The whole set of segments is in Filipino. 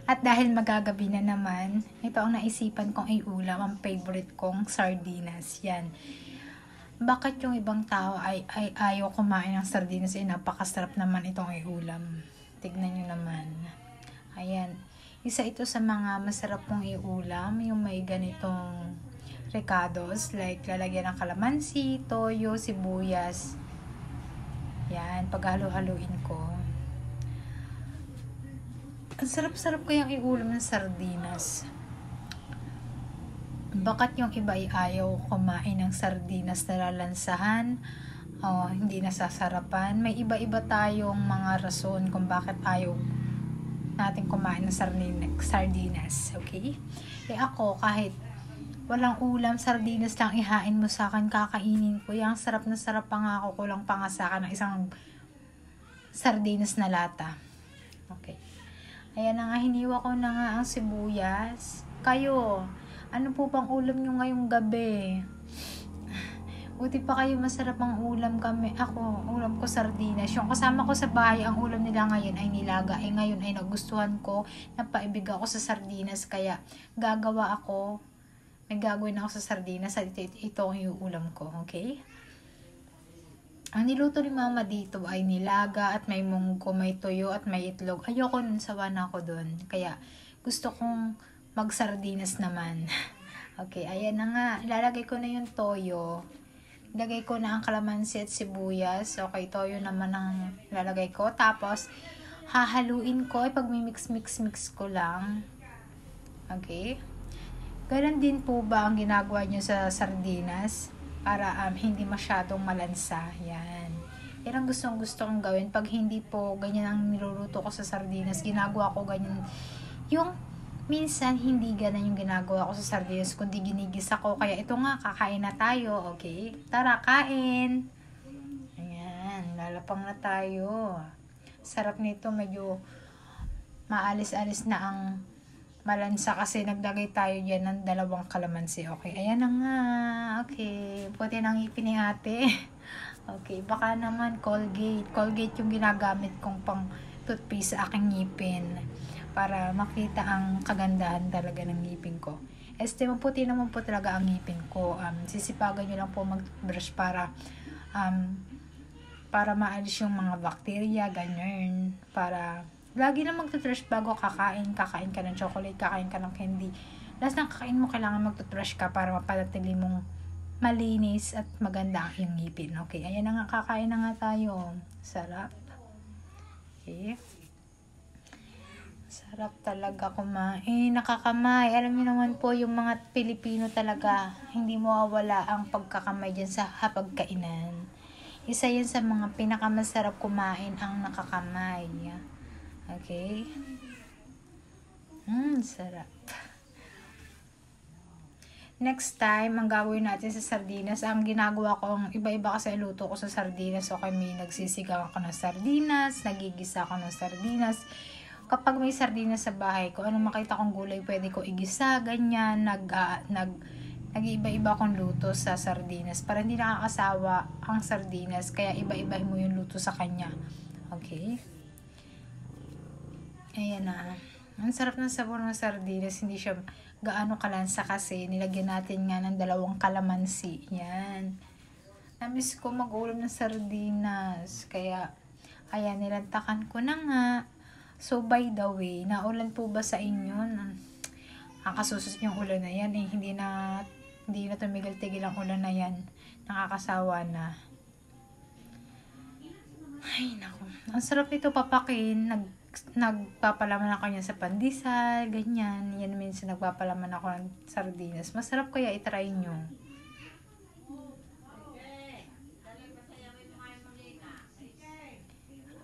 At dahil magagabi na naman, ito ang naisipan kong iulam, ang favorite kong sardinas. Yan. Bakit yung ibang tao ay ayaw kumain ng sardinas? Napakasarap naman itong iulam. Tignan nyo naman. Ayan. Isa ito sa mga masarap kong iulam, yung may ganitong recados, like lalagyan ng kalamansi, toyo, sibuyas. Yan, paghalo-haluin ko. Ang sarap-sarap kayang iulam ng sardinas. Bakit yung iba ay ayaw kumain ng sardinas na lalansahan o hindi nasasarapan? May iba-iba tayong mga rason kung bakit ayaw natin kumain ng sardinas. Okay? Ako, kahit walang ulam, sardinas lang ihain mo sa akin, kakainin ko. Yung sarap na sarap pa nga ako, kulang pa nga sa akin ng isang sardinas na lata. Okay. Ayan na nga, hiniwa ko na nga ang sibuyas. Kayo, ano po bang ulam nyo ngayong gabi? Buti pa kayo, masarap ang ulam kami. Ako, ulam ko sardinas. Yung kasama ko sa bahay, ang ulam nila ngayon ay nilaga. Ngayon ay nagustuhan ko, napaibig ako sa sardinas. Kaya gagawa ako, may gagawin ako sa sardinas. Ito ang iuulam ko, okay? Ang niluto ni mama dito ay nilaga at may munggo, may toyo at may itlog. Ayoko nun, sawa na ako dun. Kaya gusto kong mag-sardinas naman. Okay, ayan na nga. Ilalagay ko na yung toyo. Ilagay ko na ang kalamansi at sibuyas. Okay, toyo naman ang lalagay ko. Tapos, hahaluin ko. Ipag-mix ko lang. Okay. Ganun din po ba ang ginagawa nyo sa sardinas? Para hindi masyadong malansa. Yan. Yan ang gusto kong gawin. Pag hindi po ganyan ang niluluto ko sa sardinas, ginagawa ko ganyan. Yung minsan, hindi ganun yung ginagawa ko sa sardinas, kundi ginigisa ko. Kaya ito nga, kakain na tayo. Okay? Tara, kain! Ayan, lalapang na tayo. Sarap nito, medyo maalis-alis na ang malansa kasi naglagay tayo dyan ng 2 kalamansi. Okay, ayan na nga. Okay, puti ng ngipin ni ate. Okay, baka naman Colgate. Colgate yung ginagamit kong pang toothpaste sa aking ngipin. Para makita ang kagandahan talaga ng ngipin ko. Maputi naman po talaga ang ngipin ko. Sisipagan nyo lang po mag-brush para maalis yung mga bacteria, ganyan. Para lagi na mag-toothbrush bago kakain ka ng chocolate, kakain ka ng candy. Last ng kakain mo, kailangan mag-toothbrush ka para mapanatili mong malinis at maganda ang ngipin. Okay, ayan na nga, kakain na nga tayo. Sarap. Okay. Sarap talaga kumain, nakakamay. Alam niyo naman po, yung mga Pilipino talaga, hindi mawawala ang pagkakamay dyan sa hapagkainan. Isa yan sa mga pinakamasarap kumain, ang nakakamay. Okay? Sarap. Next time, ang gagawin natin sa sardinas, ang ginagawa ko, ang iba-iba kasi luto ko sa sardinas. Okay, may nagsisigaw ako ng sardinas, nagigisa ako ng sardinas. Kapag may sardinas sa bahay ko, anong makita kong gulay, pwede ko igisa, ganyan, nag-iiba-iba akong luto sa sardinas. Para hindi nakakasawa ang sardinas, kaya iba-iba mo yung luto sa kanya. Okay? Ayan na. Ang sarap ng sabor ng sardinas, hindi siya gaano kalansa kasi nilagyan natin nga ng 2 kalamansi. Yan. Namiss ko mag-ulam ng sardinas. Kaya, ayan, nilantakan ko na nga. So, by the way, naulan po ba sa inyo? Ang kasusunod yung ulan na yan, hindi na tumigil-tigil ang ulan na yan. Nakakasawa na. Ay, naku. Ang sarap nito papakin. Nagpapalaman ako niya sa pandesal, ganyan. Yan minsan nagpapalaman ako ng sardinas. Masarap, kaya itry nyo.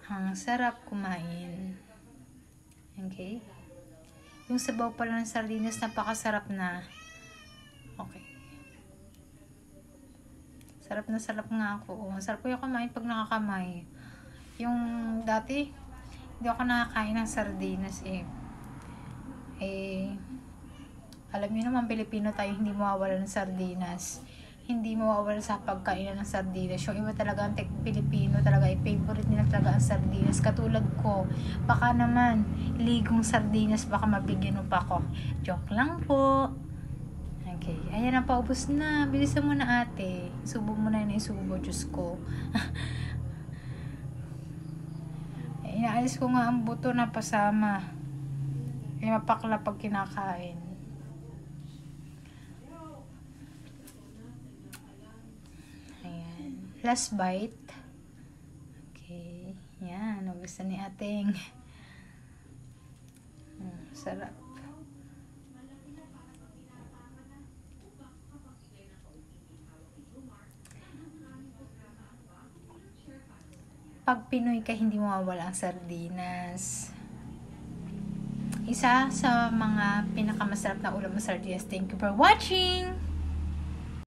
Ang sarap kumain. Okay? Yung sabaw pala ng sardinas, napakasarap na. Okay. Sarap na sarap nga ako. Sarap ko yung kumain pag nakakamay. Yung dati, hindi ako nakakain ng sardinas alam niyo naman, Pilipino tayo, hindi mawawala ng sardinas. hindi mawawala sa pagkainan ng sardinas. Yung iba talaga ang Pilipino talaga, favorite nila talaga ang sardinas. Katulad ko, baka naman, ligong sardinas, baka mabigyan mo pa ako. Joke lang po. Okay, ayan na, paubos na. Bilisan mo na ate. Subo mo na yun, isubo, Diyos ko. Inaalis ko nga ang buto na pasama. Ay mapakla pag kinakain. Ayan. Last bite. Okay. Yan. Nagustuhan ni ating. Sarap. Pag Pinoy ka, hindi mawawala ang sardinas. Isa sa mga pinakamasarap na ulam ng sardinas. Thank you for watching!